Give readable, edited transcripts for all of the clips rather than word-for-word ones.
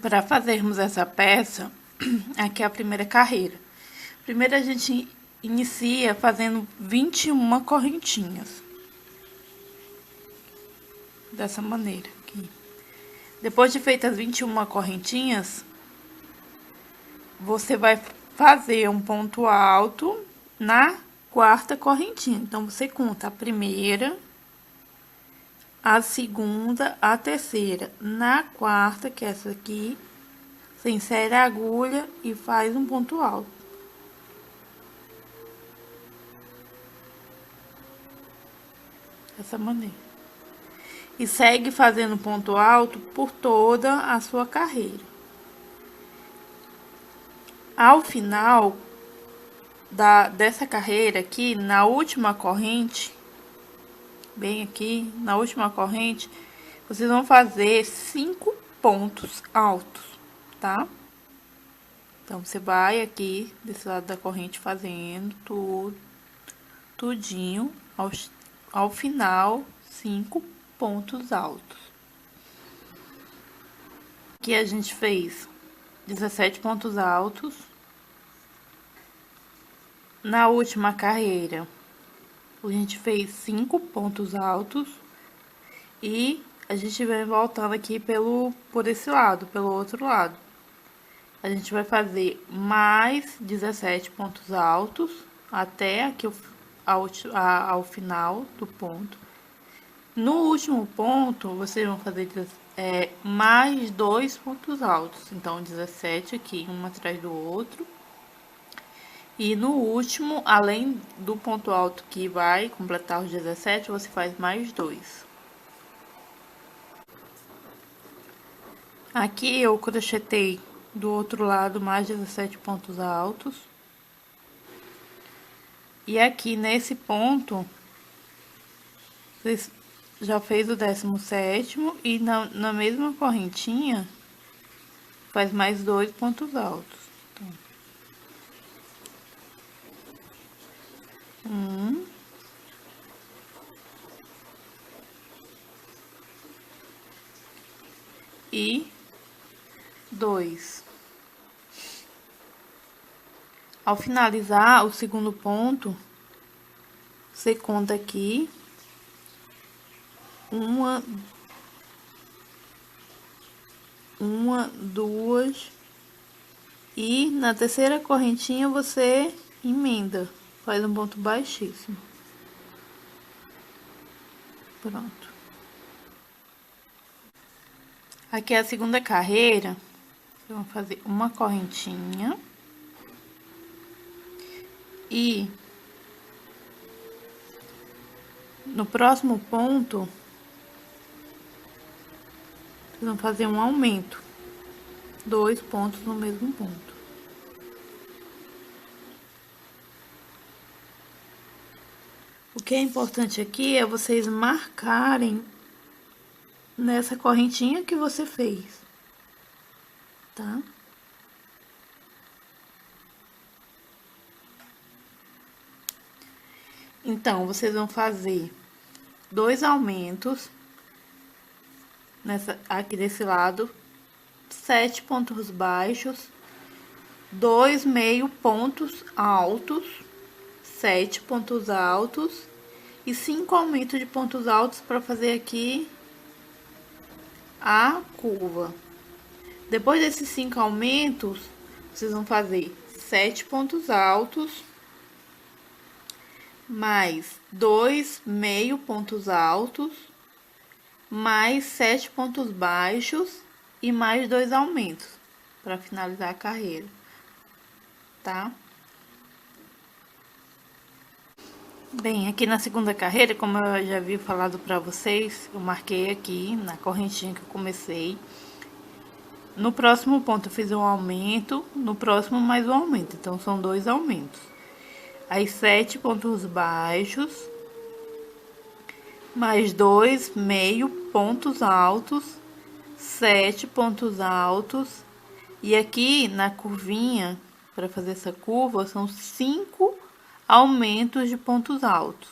Para fazermos essa peça, aqui é a primeira carreira. Primeiro a gente inicia fazendo 21 correntinhas. Dessa maneira aqui. Depois de feitas 21 correntinhas, você vai fazer um ponto alto na quarta correntinha. Então, você conta a primeira, a segunda, a terceira. Na quarta, que é essa aqui, você insere a agulha e faz um ponto alto. Dessa maneira. E segue fazendo ponto alto por toda a sua carreira. Ao final dessa carreira aqui, na última corrente, bem aqui, na última corrente, vocês vão fazer 5 pontos altos, tá? Então, você vai aqui, desse lado da corrente, fazendo tudinho, ao final, 5 pontos altos. Aqui a gente fez 17 pontos altos. Na última carreira, a gente fez 5 pontos altos. E a gente vem voltando aqui por esse lado, pelo outro lado. A gente vai fazer mais 17 pontos altos, até aqui ao final do ponto. No último ponto, vocês vão fazer mais 2 pontos altos. Então, 17 aqui, um atrás do outro. E no último, além do ponto alto que vai completar os 17, você faz mais 2. Aqui eu crochetei do outro lado mais 17 pontos altos. E aqui nesse ponto, vocês já fez o 17º e na mesma correntinha faz mais 2 pontos altos. Então, 1 e 2. Ao finalizar o segundo ponto, você conta aqui uma, duas, e na terceira correntinha você emenda, faz um ponto baixíssimo. Pronto. Aqui é a segunda carreira, vamos fazer uma correntinha e no próximo ponto vocês vão fazer um aumento, 2 pontos no mesmo ponto. O que é importante aqui é vocês marcarem nessa correntinha que você fez, tá? Então, vocês vão fazer 2 aumentos aqui desse lado, 7 pontos baixos, 2 meio pontos altos, 7 pontos altos e 5 aumentos de pontos altos para fazer aqui a curva. Depois desses 5 aumentos, vocês vão fazer 7 pontos altos, mais 2 meio pontos altos, mais 7 pontos baixos e mais 2 aumentos para finalizar a carreira, tá? Bem, aqui na segunda carreira, como eu já havia falado para vocês, eu marquei aqui na correntinha que eu comecei. No próximo ponto eu fiz um aumento, no próximo mais um aumento, então são 2 aumentos. Aí 7 pontos baixos, mais 2 meio pontos altos, 7 pontos altos, e aqui na curvinha, para fazer essa curva, são 5 aumentos de pontos altos,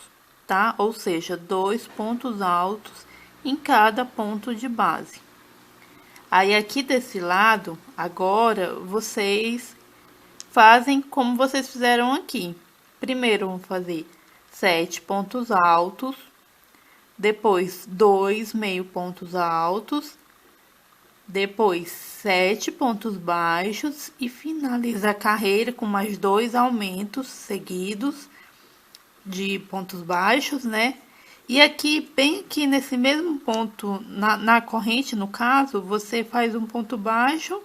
tá? Ou seja, 2 pontos altos em cada ponto de base. Aí, aqui desse lado, agora, vocês fazem como vocês fizeram aqui. Primeiro, vamos fazer 7 pontos altos, depois 2 meio pontos altos, depois 7 pontos baixos e finaliza a carreira com mais 2 aumentos seguidos de pontos baixos, né? E aqui, bem aqui nesse mesmo ponto, na corrente, no caso, você faz um ponto baixo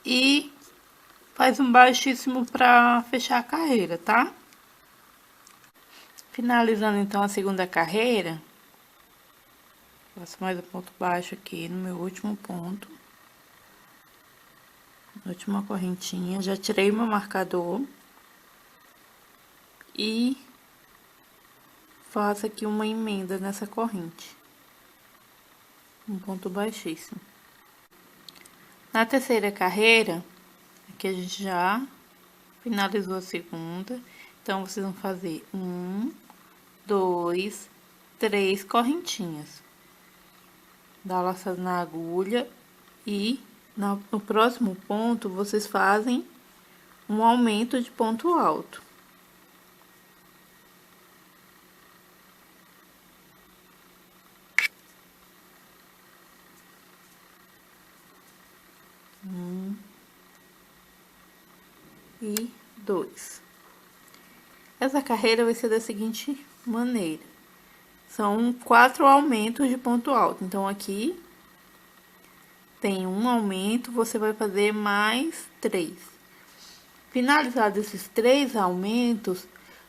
e faz um baixíssimo para fechar a carreira, tá? Finalizando então a segunda carreira, faço mais um ponto baixo aqui no meu último ponto. Última correntinha, já tirei meu marcador. E faço aqui uma emenda nessa corrente. Um ponto baixíssimo. Na terceira carreira, aqui a gente já finalizou a segunda. Então, vocês vão fazer 1, 2, 3 correntinhas. Dá laçada na agulha e no próximo ponto, vocês fazem um aumento de ponto alto. E 2. Essa carreira vai ser da seguinte maneira. São 4 aumentos de ponto alto. Então, aqui tem um aumento, você vai fazer mais 3. Finalizados esses 3 aumentos,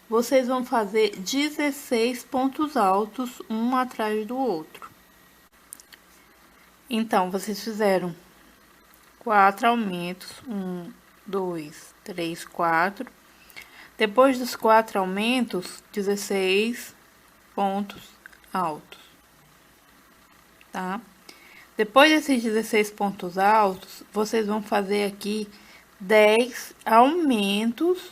vocês vão fazer 16 pontos altos, um atrás do outro. Então, vocês fizeram 4 aumentos, 1, 2, 3, 4. Depois dos 4 aumentos, 16 pontos altos, tá? Depois desses 16 pontos altos, vocês vão fazer aqui 10 aumentos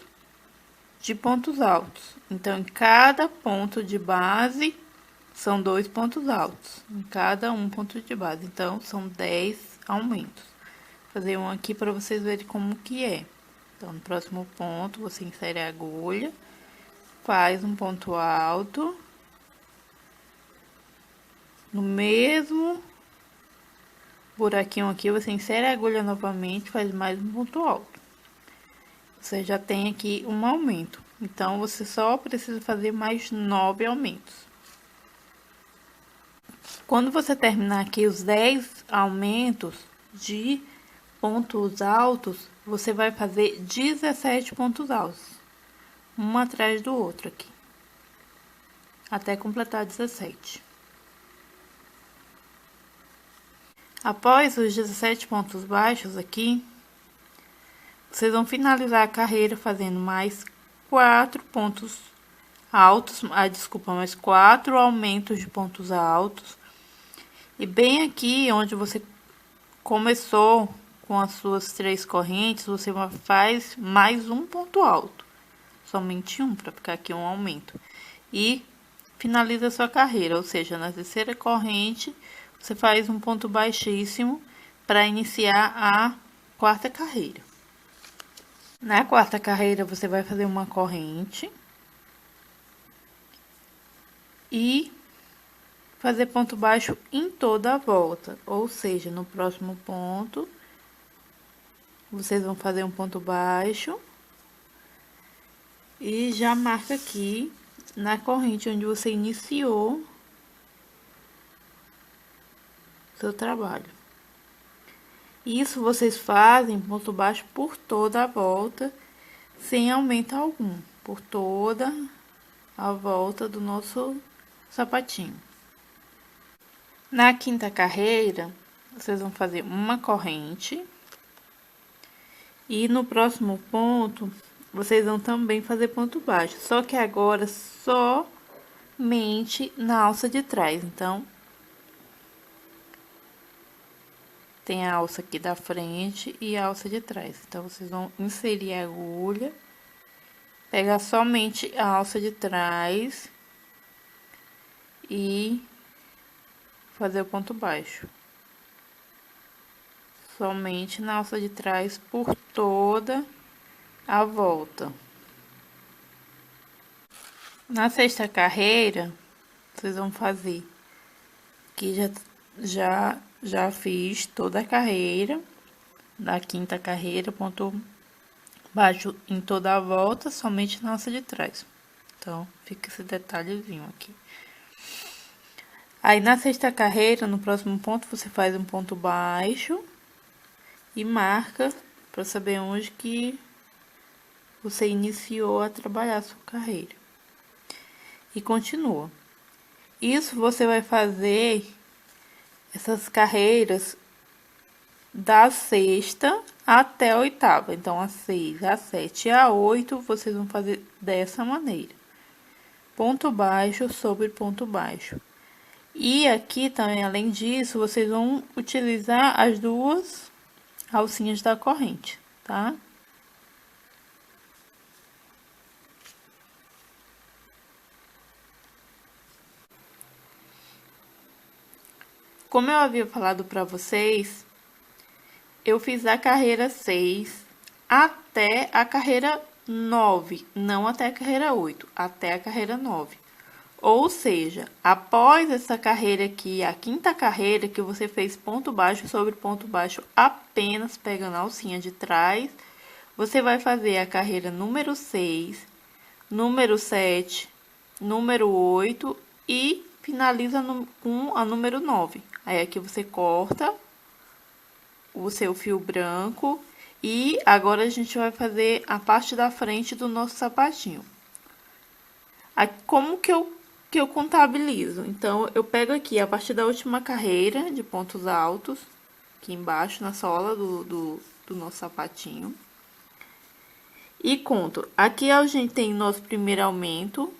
de pontos altos. Então, em cada ponto de base, são 2 pontos altos. Em cada um ponto de base. Então, são 10 aumentos. Vou fazer um aqui para vocês verem como que é. Então, no próximo ponto, você insere a agulha, faz um ponto alto. No mesmo buraquinho aqui, você insere a agulha novamente, faz mais um ponto alto. Você já tem aqui um aumento. Então, você só precisa fazer mais 9 aumentos. Quando você terminar aqui os 10 aumentos de pontos altos, você vai fazer 17 pontos altos, um atrás do outro aqui, até completar 17. Após os 17 pontos baixos aqui, vocês vão finalizar a carreira fazendo mais 4 pontos altos, mais 4 aumentos de pontos altos. E bem aqui onde você começou com as suas 3 correntes, você faz mais um ponto alto. Somente um, para ficar aqui um aumento. E finaliza a sua carreira, ou seja, na terceira corrente, você faz um ponto baixíssimo para iniciar a quarta carreira. Na quarta carreira, você vai fazer uma corrente e fazer ponto baixo em toda a volta, ou seja, no próximo ponto, vocês vão fazer um ponto baixo e já marca aqui na corrente onde você iniciou seu trabalho. Isso vocês fazem ponto baixo por toda a volta, sem aumento algum, por toda a volta do nosso sapatinho. Na quinta carreira, vocês vão fazer uma corrente. E no próximo ponto, vocês vão também fazer ponto baixo. Só que agora, somente na alça de trás. Então, tem a alça aqui da frente e a alça de trás. Então, vocês vão inserir a agulha, pegar somente a alça de trás e fazer o ponto baixo. somente na alça de trás por toda a volta. Na sexta carreira, vocês vão fazer aqui já fiz toda a carreira, da quinta carreira, ponto baixo em toda a volta, somente na alça de trás. Então, fica esse detalhezinho aqui. Aí, na sexta carreira, no próximo ponto, você faz um ponto baixo e marca para saber onde que você iniciou a trabalhar a sua carreira. E continua. Isso você vai fazer essas carreiras da sexta até a oitava. Então, a 6, a 7 e a 8, vocês vão fazer dessa maneira. Ponto baixo sobre ponto baixo. E aqui também, além disso, vocês vão utilizar as duas alcinhas da corrente, tá? Como eu havia falado para vocês, eu fiz a carreira 6 até a carreira 9, não até a carreira 8, até a carreira 9. Ou seja, após essa carreira aqui, a quinta carreira que você fez ponto baixo sobre ponto baixo apenas pegando a alcinha de trás, você vai fazer a carreira número 6, número 7, número 8 e finaliza com a número 9. Aí, aqui você corta o seu fio branco e agora a gente vai fazer a parte da frente do nosso sapatinho. Como que eu contabilizo? Então, eu pego aqui a partir da última carreira de pontos altos, aqui embaixo na sola do nosso sapatinho. E conto. Aqui a gente tem nosso primeiro aumento,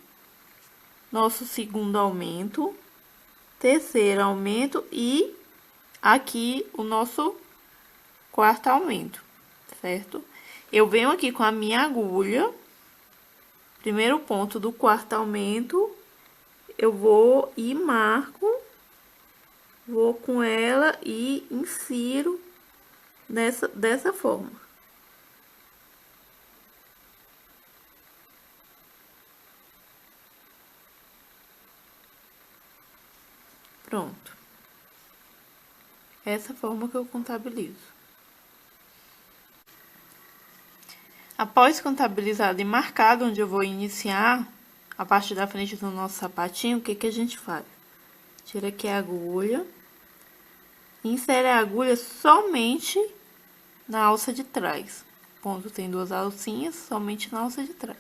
nosso segundo aumento, terceiro aumento e aqui o nosso quarto aumento, certo? Eu venho aqui com a minha agulha, primeiro ponto do quarto aumento, eu vou e marco, vou com ela e insiro dessa forma. Pronto. Essa forma que eu contabilizo. Após contabilizado e marcado onde eu vou iniciar, a parte da frente do nosso sapatinho, o que que a gente faz? Tira aqui a agulha, insere a agulha somente na alça de trás. O ponto tem duas alcinhas, somente na alça de trás.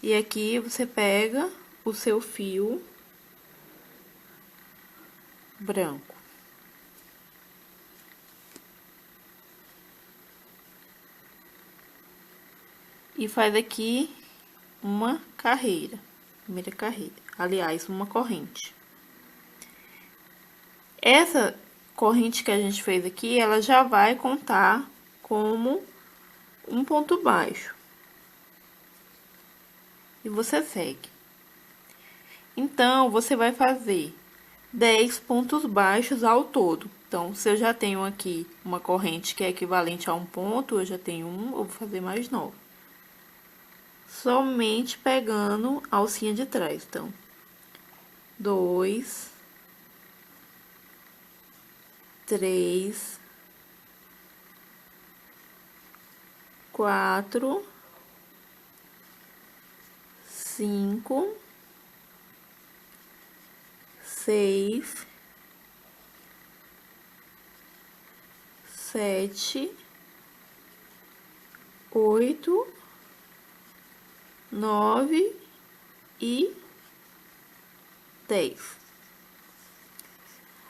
E aqui você pega o seu fio branco. E faz aqui uma carreira, primeira carreira, aliás, uma corrente. Essa corrente que a gente fez aqui, ela já vai contar como um ponto baixo. E você segue. Então, você vai fazer 10 pontos baixos ao todo. Então, se eu já tenho aqui uma corrente que é equivalente a um ponto, eu já tenho um, eu vou fazer mais 9. Somente pegando a alcinha de trás. Então, 2, 3, 4, 5, 6, 7, 8, 9 e 10.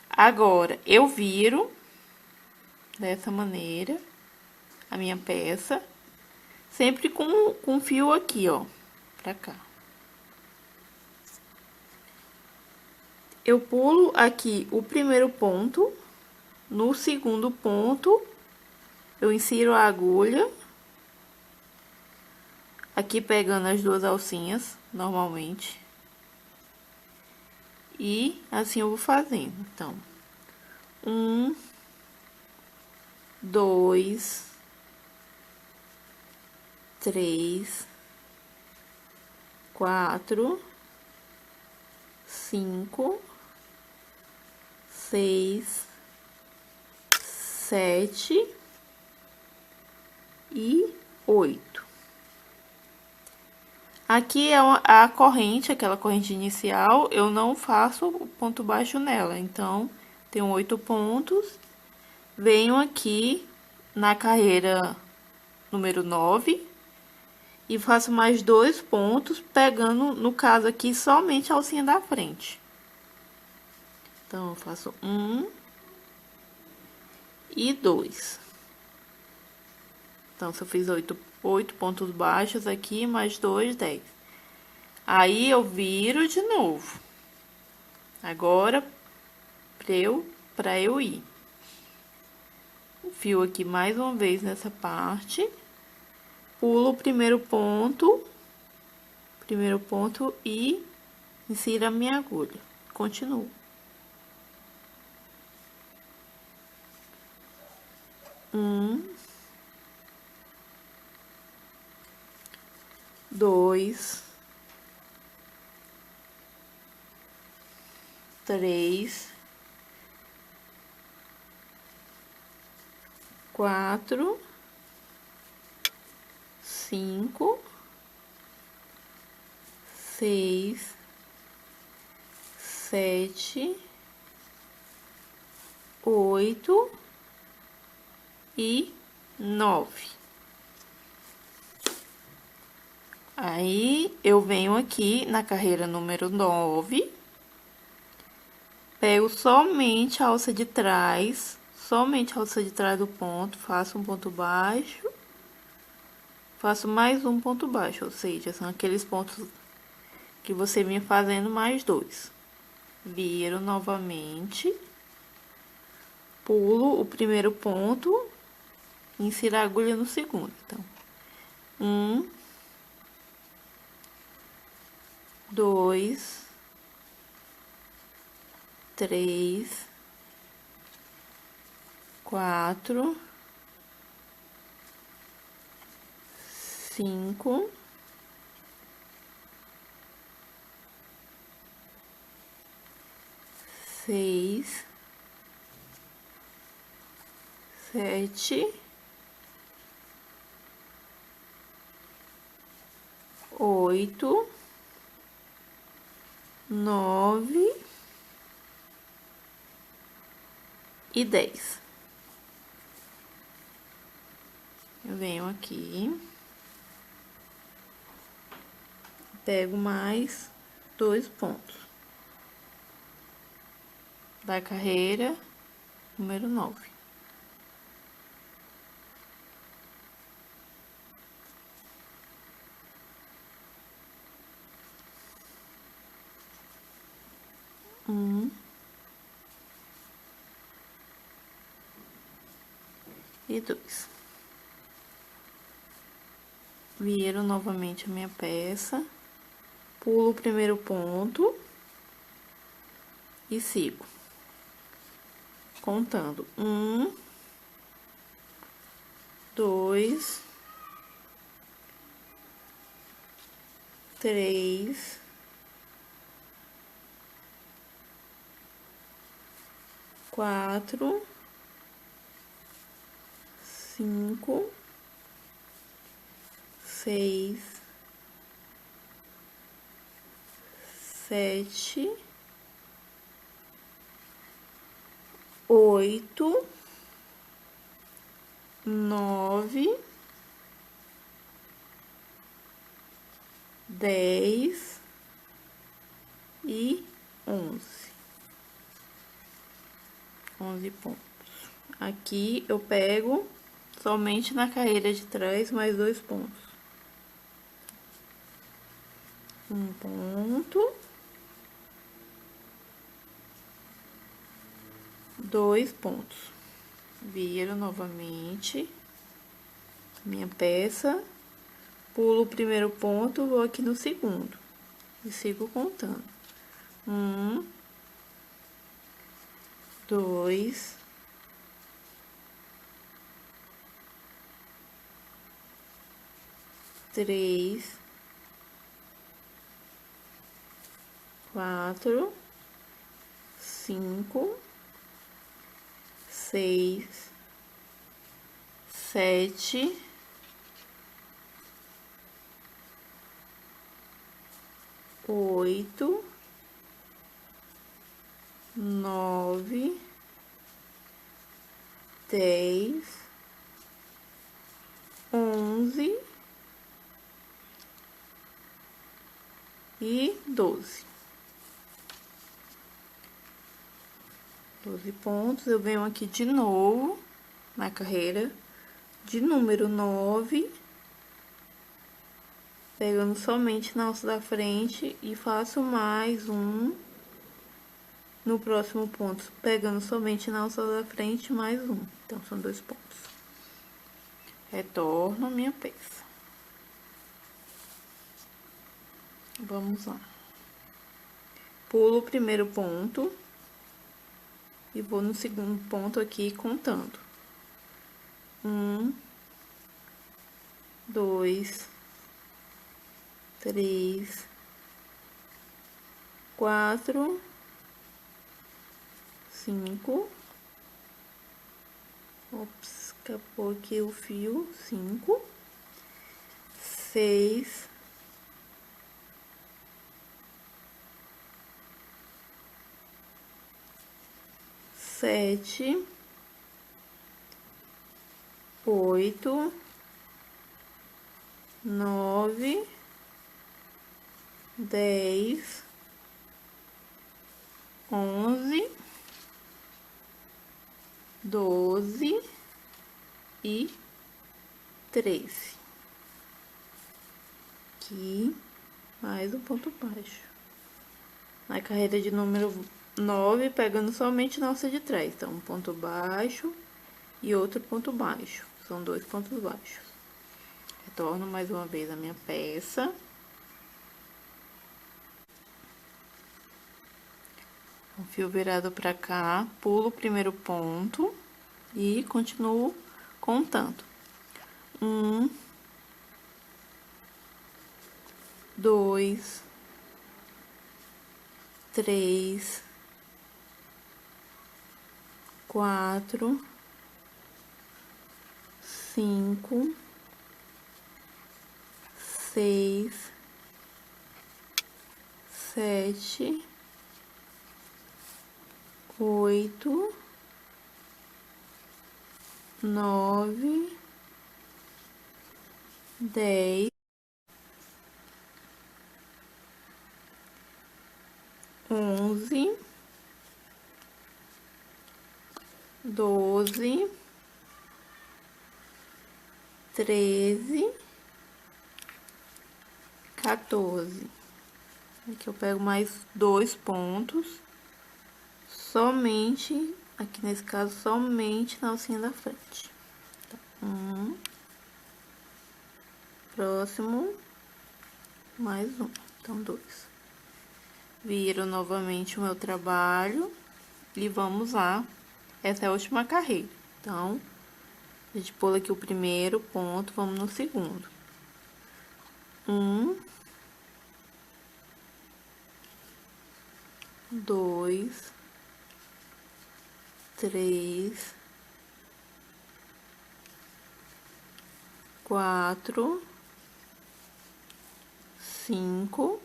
Agora, eu viro dessa maneira a minha peça, sempre com fio aqui, ó, pra cá. Eu pulo aqui o primeiro ponto, no segundo ponto, eu insiro a agulha, aqui pegando as duas alcinhas, normalmente. E assim eu vou fazendo. Então, 1, 2, 3, 4, 5, 6, 7 e 8. Aqui é a corrente, aquela corrente inicial, eu não faço o ponto baixo nela. Então, tenho 8 pontos. Venho aqui na carreira número 9 e faço mais 2 pontos, pegando, no caso aqui, somente a alcinha da frente. Então, eu faço 1 e 2. Então, se eu fiz 8 pontos baixos aqui, mais 2, 10. Aí, eu viro de novo. Agora, pra eu ir. Fio aqui mais uma vez nessa parte. Pulo o primeiro ponto e insiro a minha agulha. Continuo. 1, 2, 3, 4, 5, 6, 7, 8 e 9. Aí, eu venho aqui na carreira número 9, pego somente a alça de trás, do ponto, faço um ponto baixo, faço mais um ponto baixo, ou seja, são aqueles pontos que você vinha fazendo mais 2. Viro novamente, pulo o primeiro ponto, insiro a agulha no segundo. Então, 1, 2, 3, 4, 5, 6, 7, 8, 9 e 10. Eu venho aqui, pego mais 2 pontos da carreira número 9. E 2. Viro novamente a minha peça, pulo o primeiro ponto e sigo contando 1, 2, 3, 4, 5, 6, 7, 8, 9, 10 e 11. 11 pontos. Aqui eu pego somente na carreira de trás mais 2 pontos. Um ponto, 2 pontos. Viro novamente minha peça, pulo o primeiro ponto, vou aqui no segundo e sigo contando. 1, 2, 3, 4, 5, 6, 7, 8, 9, 10, 11 e 12. 12 pontos. Eu venho aqui de novo na carreira de número 9, pegando somente na alça da frente e faço mais um. No próximo ponto, pegando somente na alça da frente, mais um. Então, são 2 pontos. Retorno a minha peça. Vamos lá. Pulo o primeiro ponto e vou no segundo ponto aqui contando. 1, 2, 3, 4, 5. Ops, escapou aqui o fio. 5, 6, 7, 8, 9, 10, 11, 12 e 13. Aqui, mais um ponto baixo. Na carreira de número 9, pegando somente na alça de trás. Então, um ponto baixo e outro ponto baixo. São 2 pontos baixos. Retorno mais uma vez a minha peça. O fio virado pra cá, pulo o primeiro ponto e continuo contando. 1, 2, 3, 4, 5, 6, 7, 8, 9, 10, 11, 12, 13, 14. Aqui eu pego mais 2 pontos, somente, aqui nesse caso, somente na alcinha da frente. Então, próximo, mais um, então 2. Viro novamente o meu trabalho e vamos lá. Essa é a última carreira. Então, a gente pula aqui o primeiro ponto, vamos no segundo. 1, 2, 3, 4, 5,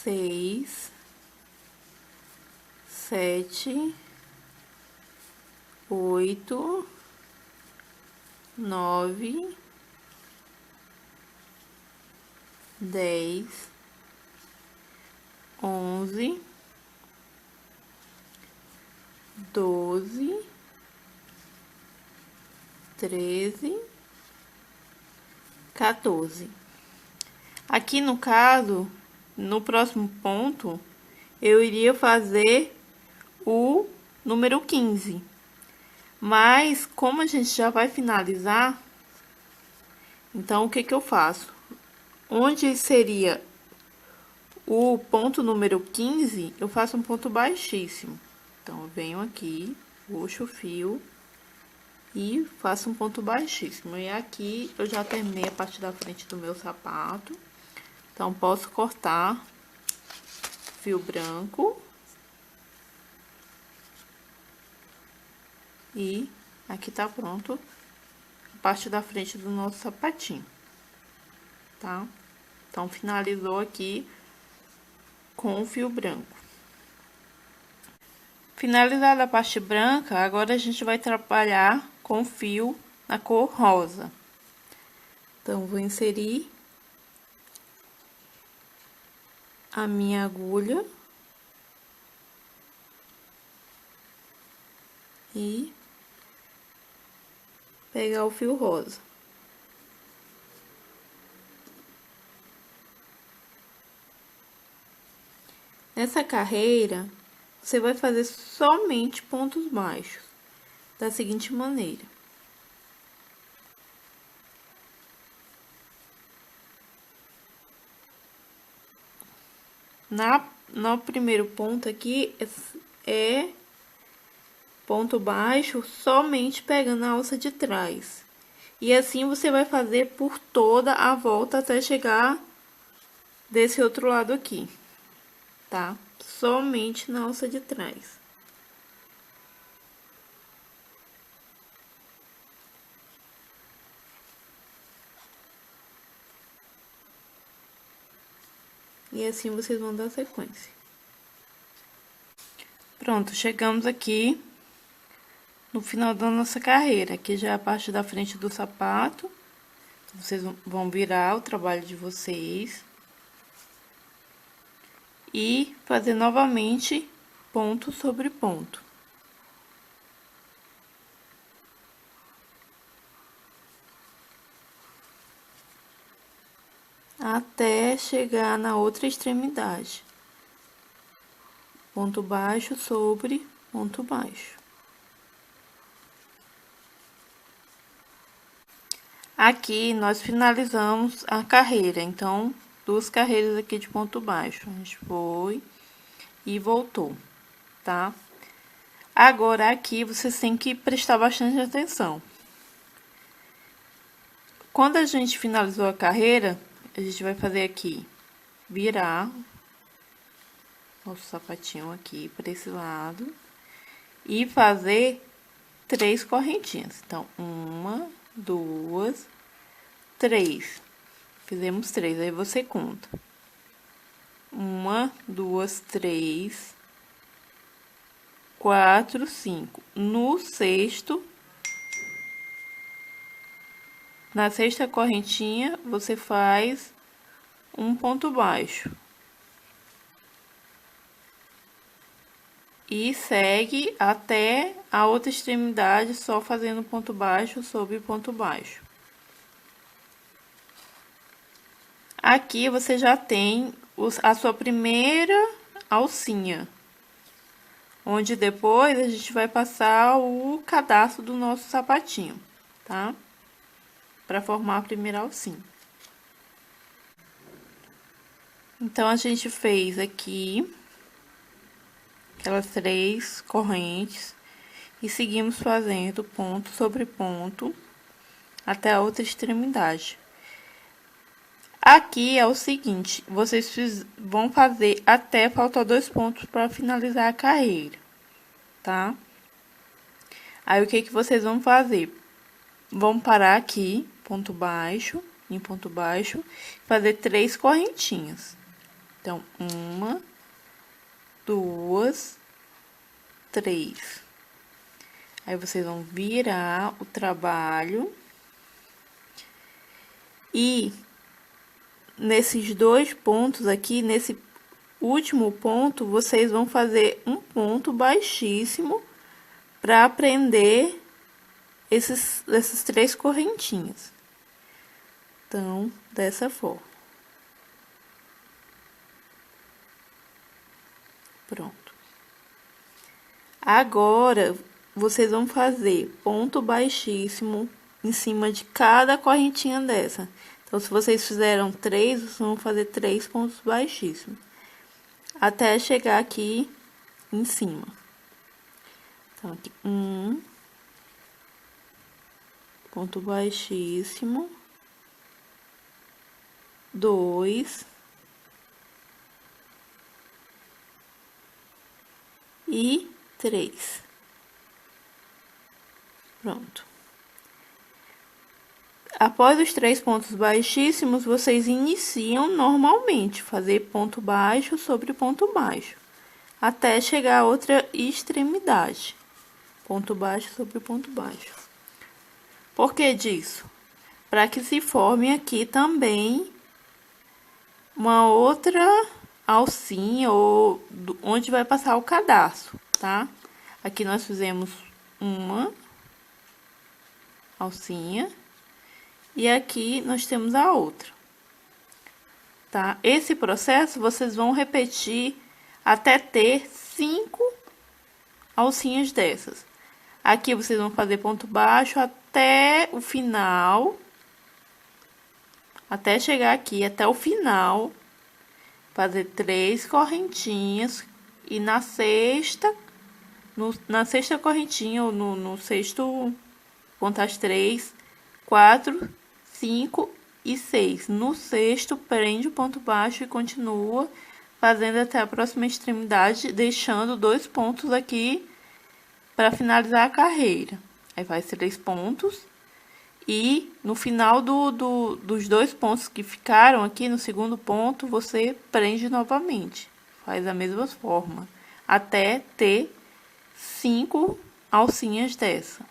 6, 7, 8, 9, 10, 11, 12, 13, 14. Aqui no caso, no próximo ponto, eu iria fazer o número 15. Mas, como a gente já vai finalizar, então, o que que eu faço? Onde seria o ponto número 15, eu faço um ponto baixíssimo. Então, eu venho aqui, puxo o fio e faço um ponto baixíssimo. E aqui eu já terminei a parte da frente do meu sapato. Então, posso cortar fio branco. E aqui tá pronto a parte da frente do nosso sapatinho, tá? Então, finalizou aqui com o fio branco. Finalizada a parte branca, agora a gente vai trabalhar com fio na cor rosa. Então, vou inserir a minha agulha e pegar o fio rosa. Nessa carreira, você vai fazer somente pontos baixos, da seguinte maneira. No primeiro ponto aqui, é ponto baixo somente pegando a alça de trás. E assim você vai fazer por toda a volta até chegar desse outro lado aqui, tá? Somente na alça de trás. E assim vocês vão dar sequência. Pronto, chegamos aqui no final da nossa carreira. Aqui já é a parte da frente do sapato. Vocês vão virar o trabalho de vocês. E fazer novamente ponto sobre ponto. Até chegar na outra extremidade. Ponto baixo sobre ponto baixo. Aqui, nós finalizamos a carreira, então, 2 carreiras aqui de ponto baixo. A gente foi e voltou, tá? Agora, aqui, vocês têm que prestar bastante atenção. Quando a gente finalizou a carreira, a gente vai fazer aqui, virar nosso sapatinho aqui para esse lado e fazer 3 correntinhas. Então, 1, 2, 3. Fizemos 3, aí você conta. 1, 2, 3, 4, 5. No sexto, na sexta correntinha, você faz um ponto baixo. E segue até a outra extremidade, só fazendo ponto baixo sobre ponto baixo. Aqui você já tem a sua primeira alcinha, onde depois a gente vai passar o cadastro do nosso sapatinho, tá? Para formar a primeira alcinha. Então, a gente fez aqui aquelas 3 correntes e seguimos fazendo ponto sobre ponto até a outra extremidade. Aqui é o seguinte, vocês vão fazer até faltar 2 pontos para finalizar a carreira, tá? Aí, o que que vocês vão fazer? Vão parar aqui, ponto baixo, em ponto baixo, fazer 3 correntinhas. Então, 1, 2, 3. Aí, vocês vão virar o trabalho. E nesses 2 pontos aqui, nesse último ponto, vocês vão fazer um ponto baixíssimo para prender essas 3 correntinhas. Então, dessa forma. Pronto. Agora, vocês vão fazer ponto baixíssimo em cima de cada correntinha dessa. Então, se vocês fizeram 3, vocês vão fazer 3 pontos baixíssimos. Até chegar aqui em cima. Então, aqui 1, ponto baixíssimo, 2 e 3. Pronto. Após os 3 pontos baixíssimos, vocês iniciam normalmente, fazer ponto baixo sobre ponto baixo, até chegar a outra extremidade. Ponto baixo sobre ponto baixo. Por que disso? Para que se forme aqui também uma outra alcinha, ou onde vai passar o cadarço, tá? Aqui nós fizemos uma alcinha. E aqui nós temos a outra, tá? Esse processo vocês vão repetir até ter 5 alcinhas dessas. Aqui vocês vão fazer ponto baixo até o final, até chegar aqui, até o final, fazer 3 correntinhas e na sexta correntinha ou no sexto, contar as 3, 4, 5 e 6. No sexto, prende o ponto baixo e continua fazendo até a próxima extremidade, deixando 2 pontos aqui para finalizar a carreira. Aí faz 3 pontos e no final dos 2 pontos que ficaram aqui, no segundo ponto, você prende novamente. Faz a mesma forma, até ter 5 alcinhas dessa,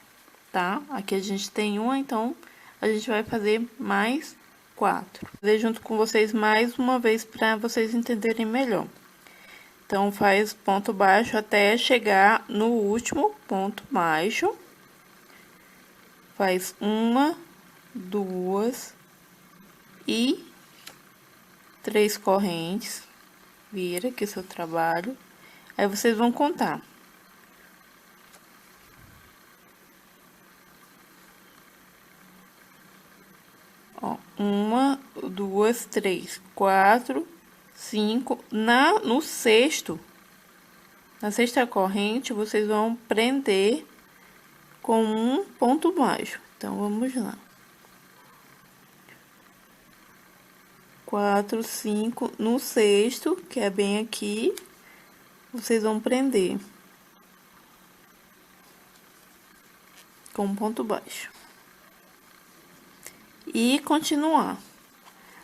tá? Aqui a gente tem uma, então a gente vai fazer mais 4. Vou fazer junto com vocês mais uma vez para vocês entenderem melhor. Então, faz ponto baixo até chegar no último ponto baixo. Faz 1, 2 e 3 correntes. Vira aqui o seu trabalho. Aí, vocês vão contar. Ó, 1, 2, 3, 4, 5. No sexto, na sexta corrente, vocês vão prender com um ponto baixo. Então, vamos lá. 4, 5. No sexto, que é bem aqui, vocês vão prender com um ponto baixo. E continuar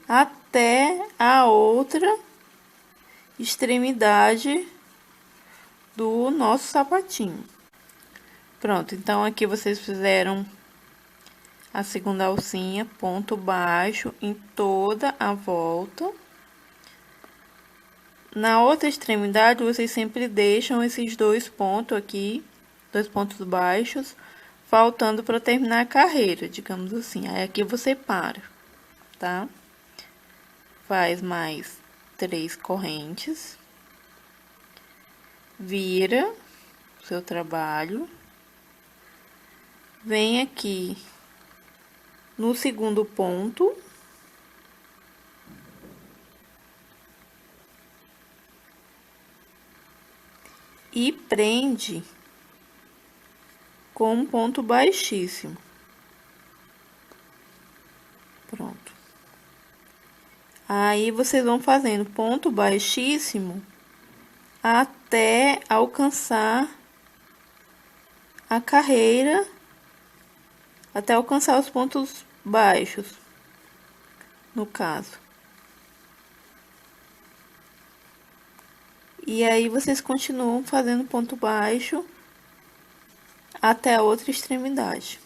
até a outra extremidade do nosso sapatinho. Pronto, então aqui vocês fizeram a segunda alcinha, ponto baixo em toda a volta. Na outra extremidade, vocês sempre deixam esses 2 pontos aqui, 2 pontos baixos, faltando para terminar a carreira, digamos assim. Aí, aqui você para, tá? Faz mais 3 correntes. Vira o seu trabalho. Vem aqui no segundo ponto. E prende com um ponto baixíssimo. Pronto. Aí, vocês vão fazendo ponto baixíssimo até alcançar a carreira, até alcançar os pontos baixos, no caso. E aí, vocês continuam fazendo ponto baixo até a outra extremidade.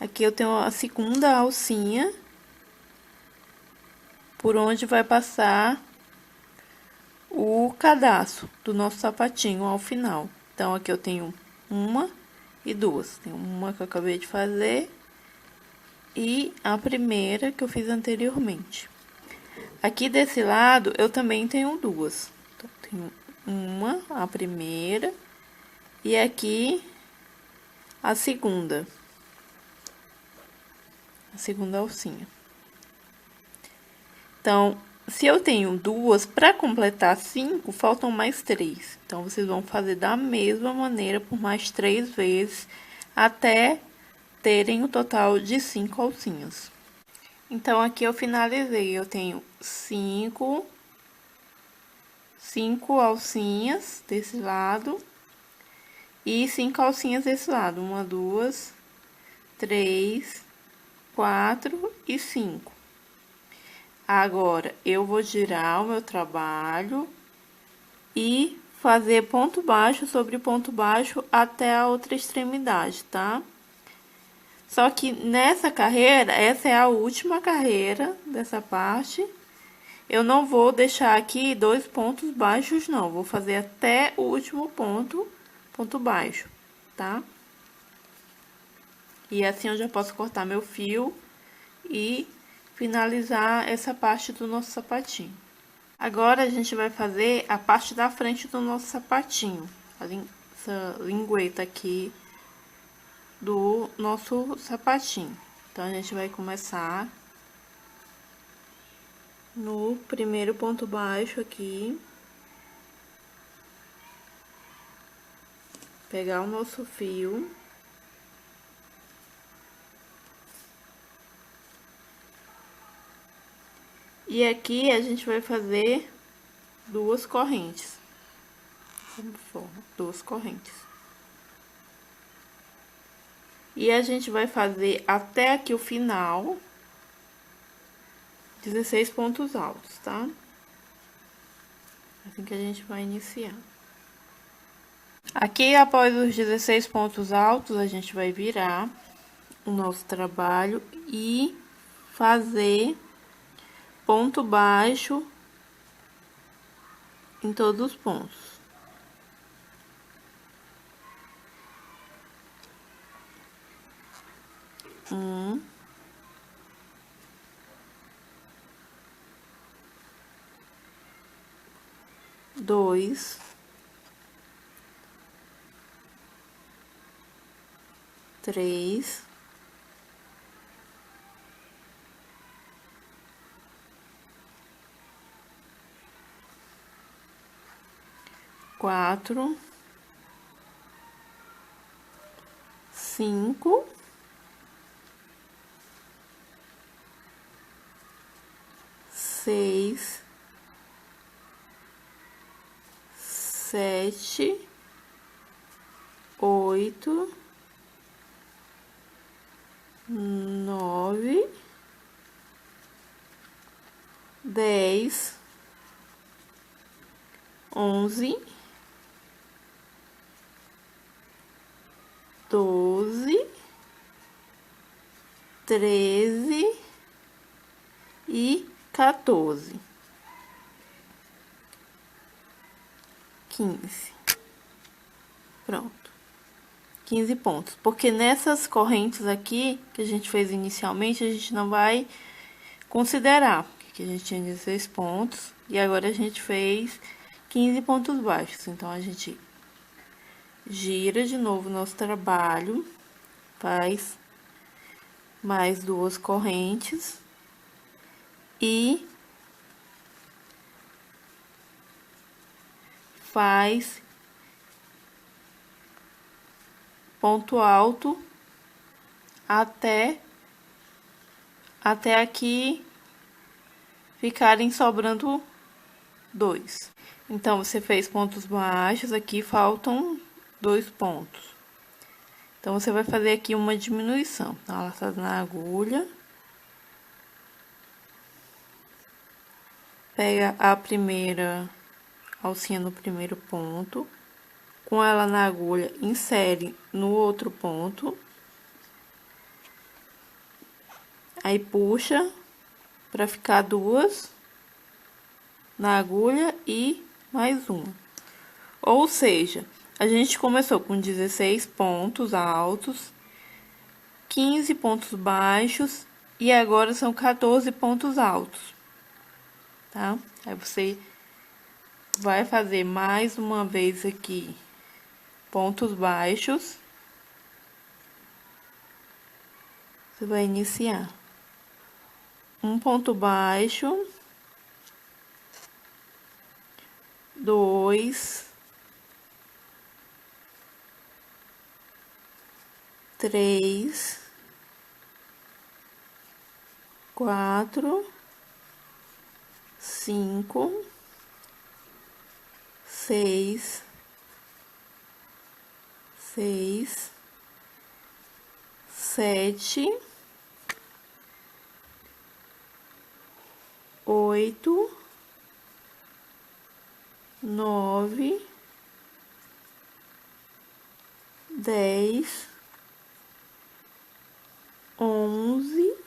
Aqui eu tenho a segunda alcinha, por onde vai passar o cadarço do nosso sapatinho ao final. Então, aqui eu tenho 1 e 2. Tem uma que eu acabei de fazer e a primeira que eu fiz anteriormente. Aqui desse lado, eu também tenho 2. Então, tenho uma, a primeira, e aqui a segunda alcinha. Então, se eu tenho 2, para completar 5, faltam mais 3. Então, vocês vão fazer da mesma maneira por mais 3 vezes, até terem o total de 5 alcinhas. Então, aqui eu finalizei, eu tenho 5 alcinhas desse lado e 5 alcinhas desse lado. 1, 2, 3, 4 e 5. Agora, eu vou girar o meu trabalho e fazer ponto baixo sobre ponto baixo até a outra extremidade, tá? Só que nessa carreira, essa é a última carreira dessa parte. Eu não vou deixar aqui 2 pontos baixos, não. Vou fazer até o último ponto baixo, tá? E assim eu já posso cortar meu fio e finalizar essa parte do nosso sapatinho. Agora, a gente vai fazer a parte da frente do nosso sapatinho. Essa lingueta aqui do nosso sapatinho. Então, a gente vai começar no primeiro ponto baixo aqui. Pegar o nosso fio. E aqui a gente vai fazer 2 correntes. Como forma, 2 correntes. E a gente vai fazer até aqui o final 16 pontos altos, tá? Assim que a gente vai iniciar. Aqui, após os 16 pontos altos, a gente vai virar o nosso trabalho e fazer ponto baixo em todos os pontos. Um, dois, três, quatro, 5, 6, 7, 8, 9, 10, 11, 12, 13 e 14, 15. Pronto. 15 pontos. Porque nessas correntes aqui, que a gente fez inicialmente, a gente não vai considerar. Porque a gente tinha 16 pontos e agora a gente fez 15 pontos baixos. Então, a gente gira de novo o nosso trabalho, faz mais 2 correntes e faz ponto alto até aqui ficarem sobrando 2. Então, você fez pontos baixos, aqui faltam 2 pontos. Então, você vai fazer aqui uma diminuição, tá? Laçada na agulha. Pega a primeira alcinha no primeiro ponto. Com ela na agulha, insere no outro ponto. Aí, puxa pra ficar 2 na agulha e mais uma. Ou seja, a gente começou com 16 pontos altos, 15 pontos baixos e agora são 14 pontos altos, tá? Aí você vai fazer mais uma vez aqui pontos baixos. Você vai iniciar um ponto baixo, 2, 3, 4, 5, 6, 7, 8, 9, 10, 11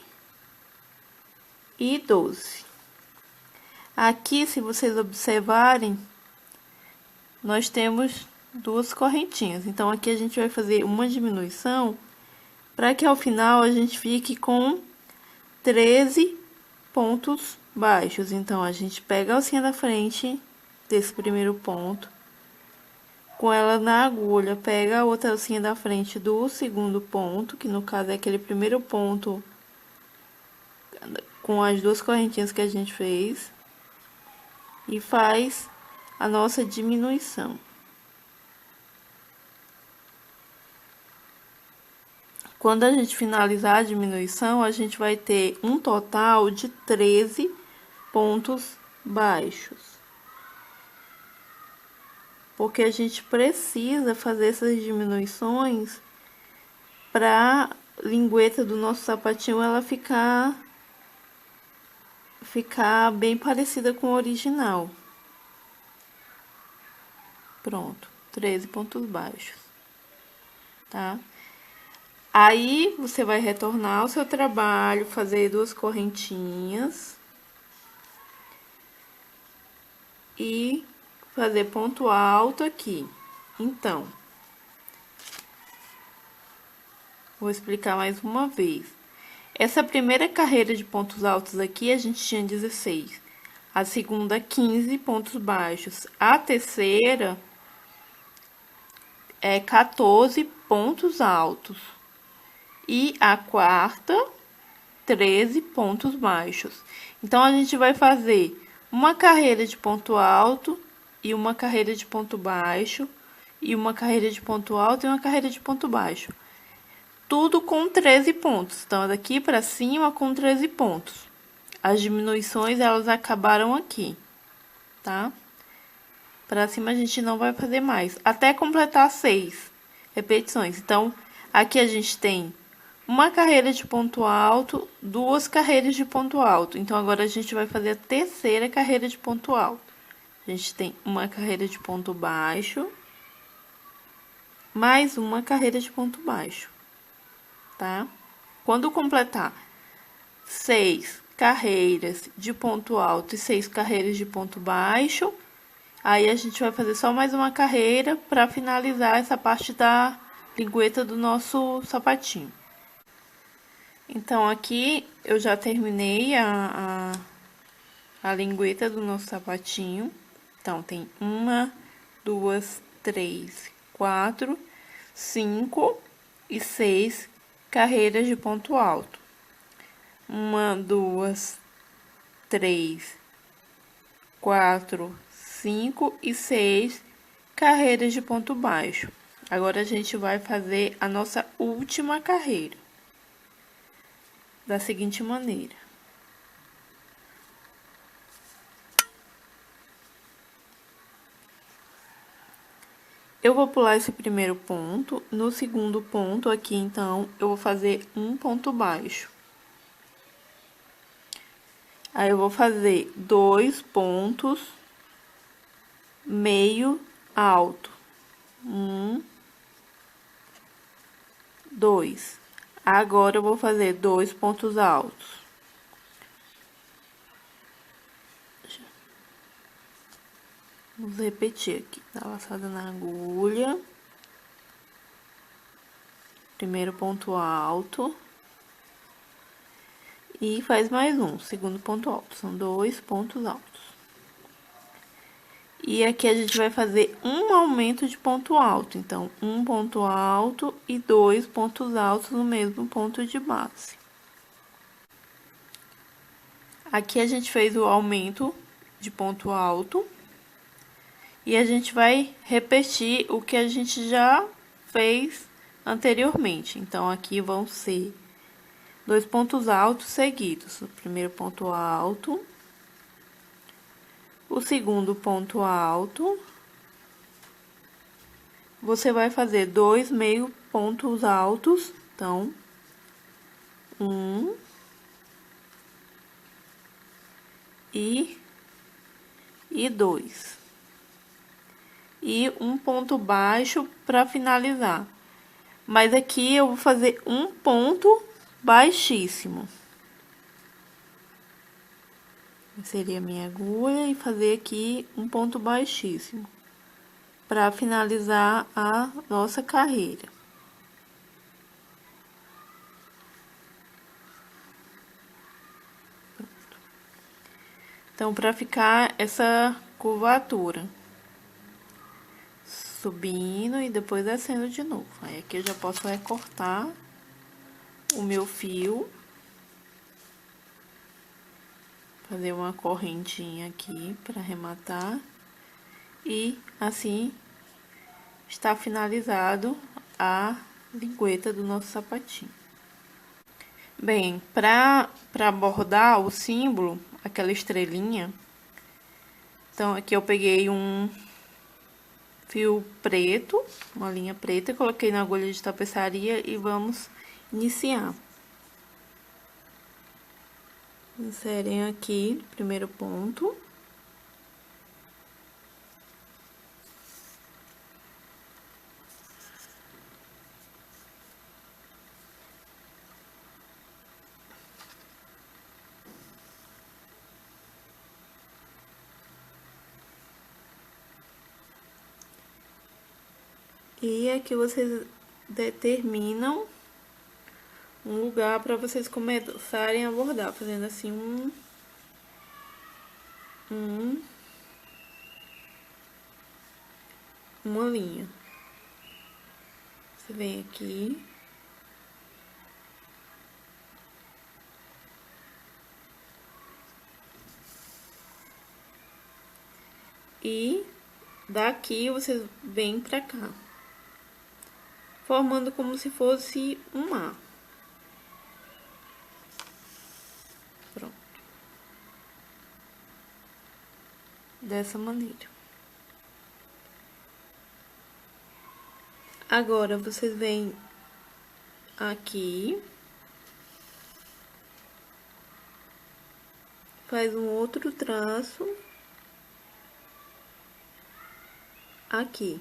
e 12. Aqui, se vocês observarem, nós temos duas correntinhas. Então, aqui a gente vai fazer uma diminuição para que ao final a gente fique com 13 pontos baixos. Então, a gente pega a alcinha da frente desse primeiro ponto, com ela na agulha, pega a outra alcinha da frente do segundo ponto, que no caso é aquele primeiro ponto com as duas correntinhas que a gente fez, e faz a nossa diminuição. Quando a gente finalizar a diminuição, a gente vai ter um total de 13 pontos baixos. Porque a gente precisa fazer essas diminuições para a lingueta do nosso sapatinho ela ficar bem parecida com o original. Pronto, 13 pontos baixos, tá? Aí, você vai retornar ao seu trabalho, fazer duas correntinhas e fazer ponto alto aqui. Então, vou explicar mais uma vez. Essa primeira carreira de pontos altos aqui, a gente tinha 16. A segunda, 15 pontos baixos. A terceira é 14 pontos altos. E a quarta, 13 pontos baixos. Então, a gente vai fazer uma carreira de ponto alto e uma carreira de ponto baixo, e uma carreira de ponto alto e uma carreira de ponto baixo. Tudo com 13 pontos. Então, daqui para cima com 13 pontos. As diminuições, elas acabaram aqui, tá? Para cima a gente não vai fazer mais, até completar 6 repetições. Então, aqui a gente tem uma carreira de ponto alto, duas carreiras de ponto alto. Então, agora a gente vai fazer a terceira carreira de ponto alto. A gente tem uma carreira de ponto baixo, mais uma carreira de ponto baixo, tá? Quando completar 6 carreiras de ponto alto e 6 carreiras de ponto baixo, aí a gente vai fazer só mais uma carreira para finalizar essa parte da lingueta do nosso sapatinho. Então, aqui eu já terminei a lingueta do nosso sapatinho. Então, tem 1, 2, 3, 4, 5 e 6 carreiras de ponto alto. 1, 2, 3, 4, 5 e 6 carreiras de ponto baixo. Agora, a gente vai fazer a nossa última carreira da seguinte maneira. Eu vou pular esse primeiro ponto. No segundo ponto aqui, então, eu vou fazer um ponto baixo. Aí, eu vou fazer 2 pontos meio alto. 1, 2. Agora, eu vou fazer 2 pontos altos. Vamos repetir aqui. Dá laçada na agulha. Primeiro ponto alto. E faz mais um, segundo ponto alto. São 2 pontos altos. E aqui a gente vai fazer um aumento de ponto alto. Então, um ponto alto e 2 pontos altos no mesmo ponto de base. Aqui a gente fez o aumento de ponto alto. E a gente vai repetir o que a gente já fez anteriormente. Então, aqui vão ser 2 pontos altos seguidos. O primeiro ponto alto, o segundo ponto alto, você vai fazer 2 meio pontos altos, então, 1 e 2. E um ponto baixo para finalizar. Mas aqui eu vou fazer um ponto baixíssimo. Inserir a minha agulha e fazer aqui um ponto baixíssimo para finalizar a nossa carreira. Então, para ficar essa curvatura, subindo e depois descendo de novo. Aí aqui eu já posso recortar o meu fio, fazer uma correntinha aqui para arrematar e assim está finalizado a lingueta do nosso sapatinho. Bem, para bordar o símbolo, aquela estrelinha, então aqui eu peguei um fio preto, uma linha preta, coloquei na agulha de tapeçaria e vamos iniciar. Inserem aqui o primeiro ponto. E aqui vocês determinam um lugar para vocês começarem a bordar, fazendo assim uma linha. Você vem aqui. E daqui vocês vêm pra cá, formando como se fosse um A. Pronto. Dessa maneira. Agora, vocês vêm aqui, faz um outro traço aqui.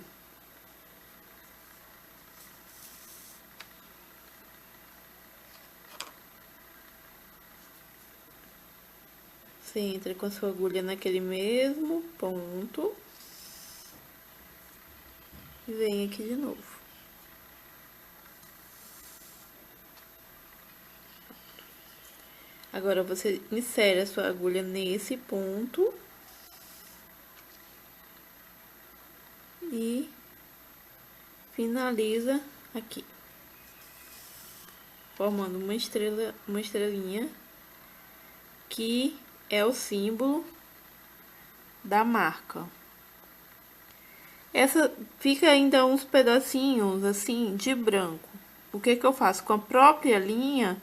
Você entra com a sua agulha naquele mesmo ponto e vem aqui de novo. Agora, você insere a sua agulha nesse ponto e finaliza aqui, formando uma estrelinha, que é o símbolo da marca. Essa fica ainda uns pedacinhos assim de branco. O que eu faço? Com a própria linha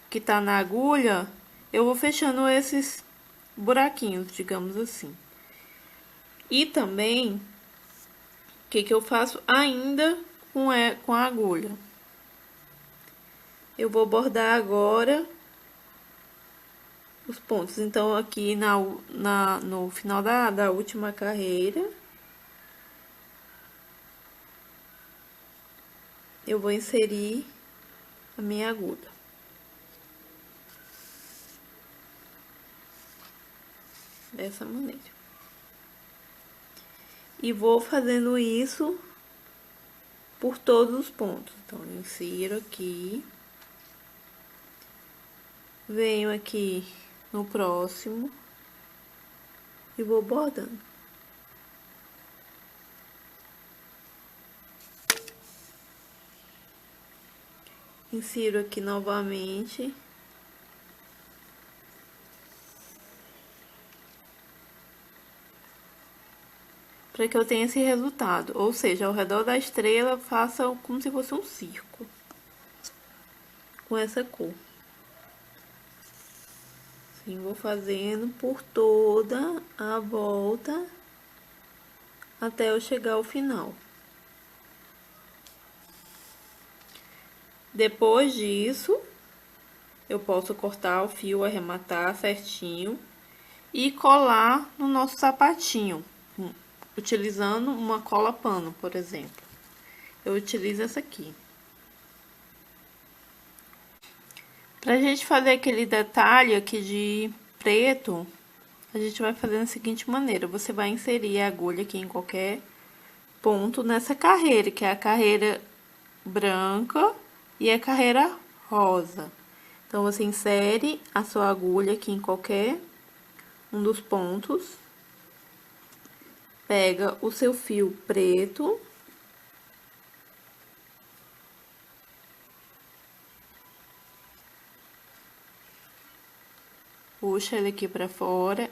que tá na agulha, eu vou fechando esses buraquinhos, digamos assim. E também, o que eu faço ainda com a agulha? Eu vou bordar agora os pontos. Então, aqui no final da última carreira, eu vou inserir a minha agulha. Dessa maneira. E vou fazendo isso por todos os pontos. Então, eu insiro aqui. Venho aqui no próximo e vou bordando. Insiro aqui novamente. Para que eu tenha esse resultado. Ou seja, ao redor da estrela, faça como se fosse um círculo. Com essa cor. E vou fazendo por toda a volta até eu chegar ao final. Depois disso, eu posso cortar o fio, arrematar certinho e colar no nosso sapatinho, utilizando uma cola pano, por exemplo. Eu utilizo essa aqui. Pra gente fazer aquele detalhe aqui de preto, a gente vai fazer da seguinte maneira: você vai inserir a agulha aqui em qualquer ponto nessa carreira, que é a carreira branca e a carreira rosa. Então, você insere a sua agulha aqui em qualquer um dos pontos, pega o seu fio preto, puxa ele aqui pra fora,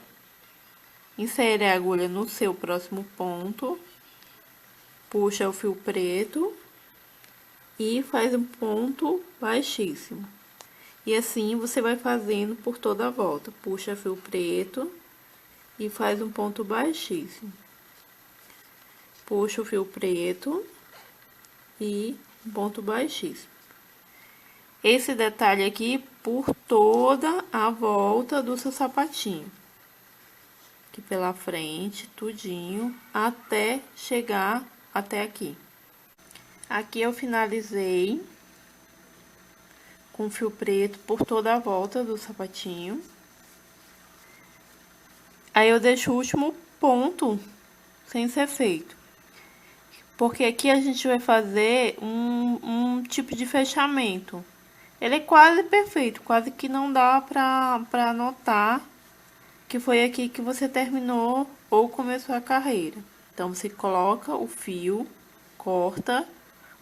insere a agulha no seu próximo ponto, puxa o fio preto e faz um ponto baixíssimo. E assim você vai fazendo por toda a volta. Puxa fio preto e faz um ponto baixíssimo. Puxa o fio preto e um ponto baixíssimo. Esse detalhe aqui por toda a volta do seu sapatinho. Aqui pela frente, tudinho, até chegar até aqui. Aqui eu finalizei com fio preto por toda a volta do sapatinho. Aí eu deixo o último ponto sem ser feito. Porque aqui a gente vai fazer um tipo de fechamento. Ele é quase perfeito, quase que não dá pra notar que foi aqui que você terminou ou começou a carreira. Então, você coloca o fio, corta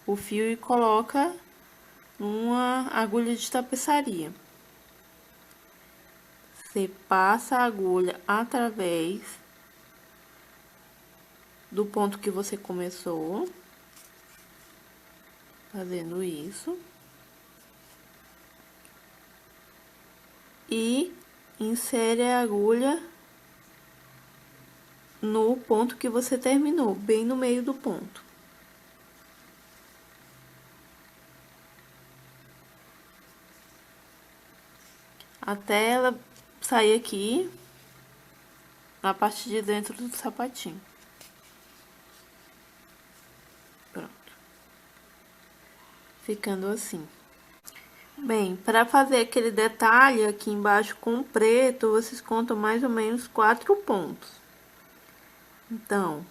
o fio e coloca numa agulha de tapeçaria. Você passa a agulha através do ponto que você começou, fazendo isso. E insere a agulha no ponto que você terminou, bem no meio do ponto. Até ela sair aqui na parte de dentro do sapatinho. Pronto. Ficando assim. Bem, para fazer aquele detalhe aqui embaixo com preto, vocês contam mais ou menos 4 pontos. Então,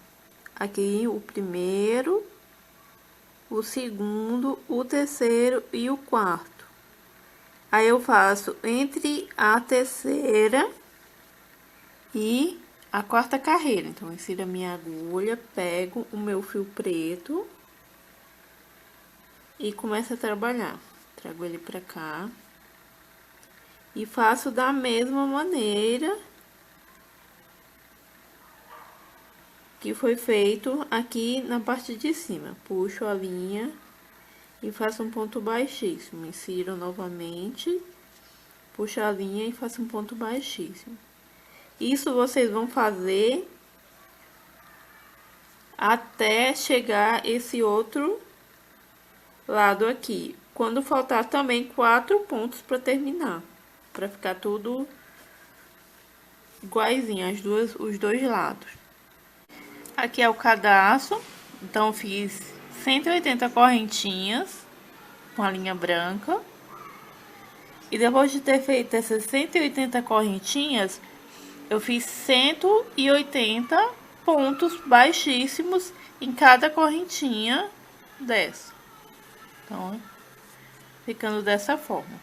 aqui o primeiro, o segundo, o terceiro e o quarto. Aí, eu faço entre a terceira e a quarta carreira. Então, eu insiro a minha agulha, pego o meu fio preto e começo a trabalhar. Trago ele pra cá e faço da mesma maneira que foi feito aqui na parte de cima. Puxo a linha e faço um ponto baixíssimo. Insiro novamente, puxo a linha e faço um ponto baixíssimo. Isso vocês vão fazer até chegar esse outro lado aqui. Quando faltar também 4 pontos para terminar, para ficar tudo iguaizinho, os dois lados. Aqui é o cadastro, então fiz 180 correntinhas com a linha branca. E depois de ter feito essas 180 correntinhas, eu fiz 180 pontos baixíssimos em cada correntinha dessa. Então, ficando dessa forma.